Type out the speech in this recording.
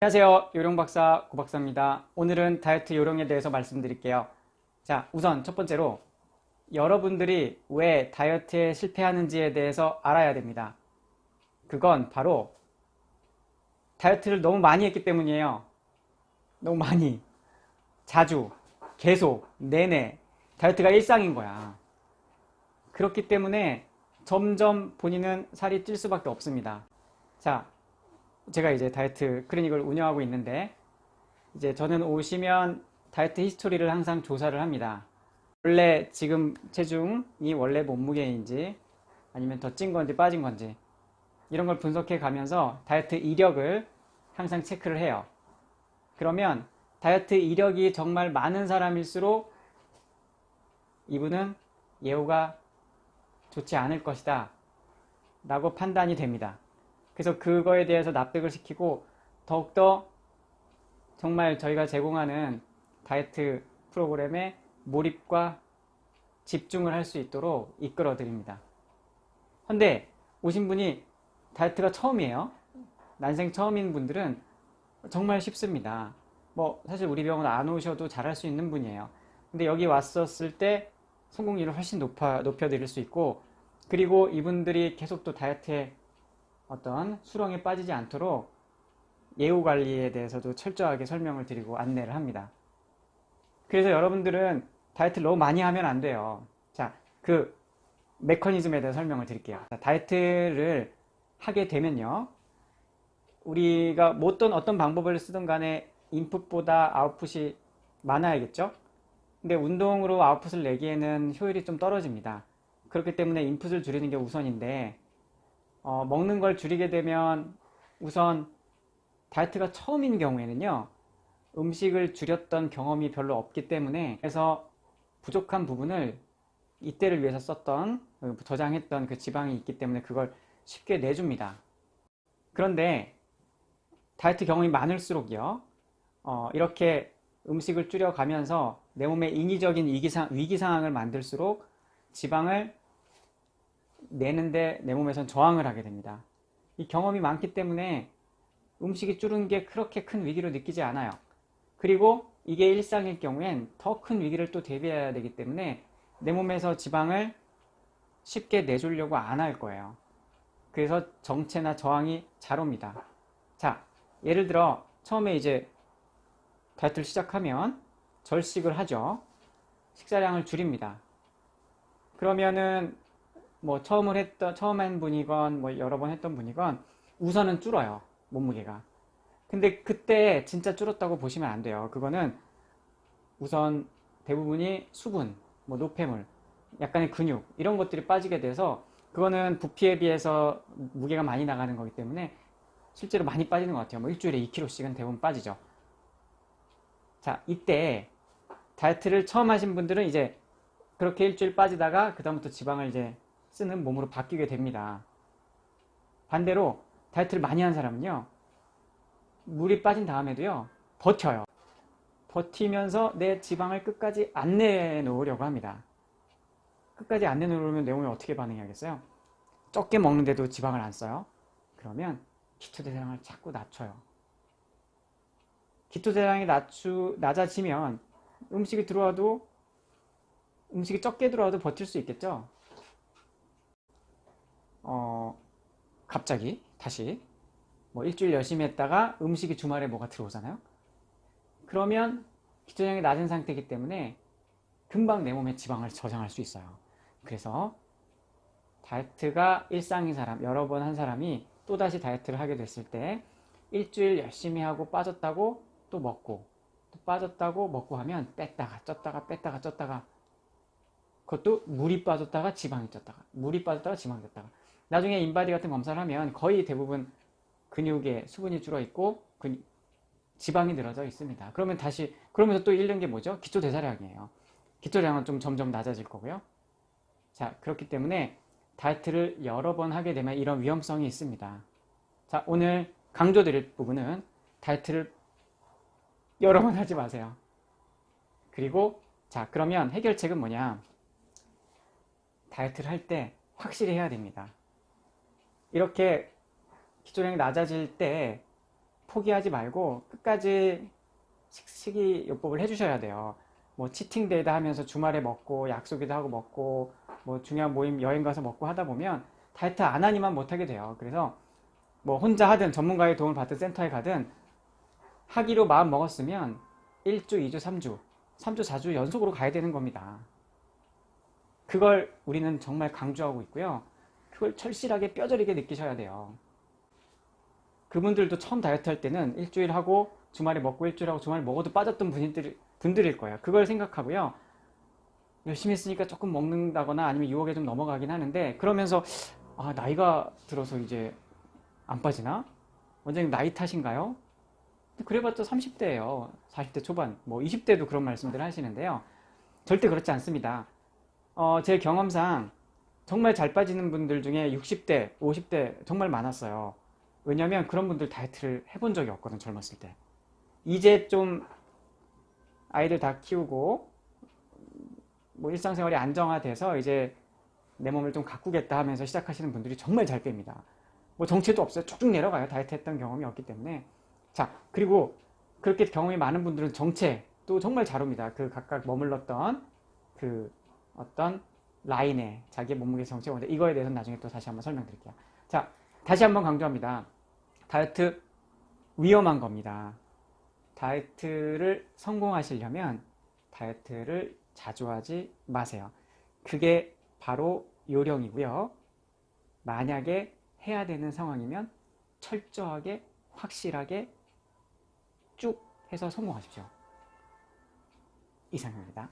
안녕하세요. 요령박사 고박사입니다. 오늘은 다이어트 요령에 대해서 말씀드릴게요. 자, 우선 첫 번째로 여러분들이 왜 다이어트에 실패하는지에 대해서 알아야 됩니다. 그건 바로 다이어트를 너무 많이 했기 때문이에요. 너무 많이, 자주, 계속, 내내 다이어트가 일상인 거야. 그렇기 때문에 점점 본인은 살이 찔 수밖에 없습니다. 자, 제가 이제 다이어트 클리닉을 운영하고 있는데 이제 저는 오시면 다이어트 히스토리를 항상 조사를 합니다. 원래 지금 체중이 원래 몸무게인지 아니면 더 찐 건지 빠진 건지 이런 걸 분석해 가면서 다이어트 이력을 항상 체크를 해요. 그러면 다이어트 이력이 정말 많은 사람일수록 이분은 예후가 좋지 않을 것이다 라고 판단이 됩니다. 그래서 그거에 대해서 납득을 시키고 더욱더 정말 저희가 제공하는 다이어트 프로그램에 몰입과 집중을 할 수 있도록 이끌어 드립니다. 근데 오신 분이 다이어트가 처음이에요. 난생 처음인 분들은 정말 쉽습니다. 뭐 사실 우리 병원 안 오셔도 잘할 수 있는 분이에요. 근데 여기 왔었을 때 성공률을 훨씬 높여드릴 수 있고, 그리고 이분들이 계속 또 다이어트에 어떤 수렁에 빠지지 않도록 예후 관리에 대해서도 철저하게 설명을 드리고 안내를 합니다. 그래서 여러분들은 다이어트를 너무 많이 하면 안 돼요. 자, 그 메커니즘에 대해서 설명을 드릴게요. 자, 다이어트를 하게 되면요, 우리가 뭐 어떤 방법을 쓰든 간에 인풋보다 아웃풋이 많아야겠죠? 근데 운동으로 아웃풋을 내기에는 효율이 좀 떨어집니다. 그렇기 때문에 인풋을 줄이는 게 우선인데, 먹는 걸 줄이게 되면 우선 다이어트가 처음인 경우에는요, 음식을 줄였던 경험이 별로 없기 때문에, 그래서 부족한 부분을 이때를 위해서 썼던 저장했던 그 지방이 있기 때문에 그걸 쉽게 내줍니다. 그런데 다이어트 경험이 많을수록요, 이렇게 음식을 줄여가면서 내 몸에 인위적인 위기 상황을 만들수록 지방을 내는데 내 몸에선 저항을 하게 됩니다. 이 경험이 많기 때문에 음식이 줄은 게 그렇게 큰 위기로 느끼지 않아요. 그리고 이게 일상일 경우엔 더 큰 위기를 또 대비해야 되기 때문에 내 몸에서 지방을 쉽게 내주려고 안 할 거예요. 그래서 정체나 저항이 잘 옵니다. 자, 예를 들어 처음에 이제 다이어트를 시작하면 절식을 하죠. 식사량을 줄입니다. 그러면은 뭐 처음 한 분이건 뭐 여러 번 했던 분이건 우선은 줄어요. 몸무게가. 근데 그때 진짜 줄었다고 보시면 안 돼요. 그거는 우선 대부분이 수분, 뭐 노폐물, 약간의 근육 이런 것들이 빠지게 돼서 그거는 부피에 비해서 무게가 많이 나가는 거기 때문에 실제로 많이 빠지는 것 같아요. 뭐 일주일에 2kg씩은 대부분 빠지죠. 자, 이때 다이어트를 처음 하신 분들은 이제 그렇게 일주일 빠지다가 그다음부터 지방을 이제 쓰는 몸으로 바뀌게 됩니다. 반대로 다이어트를 많이 한 사람은요, 물이 빠진 다음에도요, 버텨요. 버티면서 내 지방을 끝까지 안 내놓으려고 합니다. 끝까지 안 내놓으면 내 몸이 어떻게 반응해야겠어요? 적게 먹는데도 지방을 안 써요? 그러면 기토대사량을 자꾸 낮춰요. 기토대사량이 낮아지면 음식이 적게 들어와도 버틸 수 있겠죠? 갑자기 다시 뭐 일주일 열심히 했다가 음식이 주말에 뭐가 들어오잖아요. 그러면 기초량이 낮은 상태이기 때문에 금방 내 몸에 지방을 저장할 수 있어요. 그래서 다이어트가 일상인 사람, 여러 번 한 사람이 또다시 다이어트를 하게 됐을 때 일주일 열심히 하고 빠졌다고 또 먹고, 또 빠졌다고 먹고 하면 뺐다가 쪘다가 뺐다가 쪘다가, 그것도 물이 빠졌다가 지방이 쪘다가, 물이 빠졌다가 지방이 쪘다가, 나중에 인바디 같은 검사를 하면 거의 대부분 근육에 수분이 줄어 있고 지방이 늘어져 있습니다. 그러면서 또 잃는 게 뭐죠? 기초대사량이에요. 기초량은 좀 점점 낮아질 거고요. 자, 그렇기 때문에 다이어트를 여러 번 하게 되면 이런 위험성이 있습니다. 자, 오늘 강조드릴 부분은 다이어트를 여러 번 하지 마세요. 그리고 자, 그러면 해결책은 뭐냐? 다이어트를 할 때 확실히 해야 됩니다. 이렇게 기초량이 낮아질 때 포기하지 말고 끝까지 식이요법을 해주셔야 돼요. 뭐 치팅데이다 하면서 주말에 먹고 약속이다 하고 먹고 뭐 중요한 모임 여행 가서 먹고 하다 보면 다이어트 안 하니만 못하게 돼요. 그래서 뭐 혼자 하든 전문가의 도움을 받든 센터에 가든 하기로 마음 먹었으면 1주, 2주, 3주, 3주, 4주 연속으로 가야 되는 겁니다. 그걸 우리는 정말 강조하고 있고요. 그걸 철실하게 뼈저리게 느끼셔야 돼요. 그분들도 처음 다이어트 할 때는 일주일 하고 주말에 먹고 일주일 하고 주말에 먹어도 빠졌던 분들일 거예요. 그걸 생각하고요. 열심히 했으니까 조금 먹는다거나 아니면 유혹에 좀 넘어가긴 하는데 그러면서 아, 나이가 들어서 이제 안 빠지나? 원장님 나이 탓인가요? 그래봤자 30대예요. 40대 초반, 뭐 20대도 그런 말씀들을 하시는데요. 절대 그렇지 않습니다. 제 경험상 정말 잘 빠지는 분들 중에 60대, 50대 정말 많았어요. 왜냐면 그런 분들 다이어트를 해본 적이 없거든, 젊었을 때. 이제 좀 아이들 다 키우고 뭐 일상생활이 안정화돼서 이제 내 몸을 좀 가꾸겠다 하면서 시작하시는 분들이 정말 잘 뺍니다. 뭐 정체도 없어요. 쭉쭉 내려가요. 다이어트 했던 경험이 없기 때문에. 자, 그리고 그렇게 경험이 많은 분들은 정체도 정말 잘 옵니다. 그 각각 머물렀던 그 어떤 라인에 자기의 몸무게 정체가 오는데 이거에 대해서는 나중에 또 다시 한번 설명드릴게요. 자, 다시 한번 강조합니다. 다이어트 위험한 겁니다. 다이어트를 성공하시려면 다이어트를 자주 하지 마세요. 그게 바로 요령이고요. 만약에 해야 되는 상황이면 철저하게 확실하게 쭉 해서 성공하십시오. 이상입니다.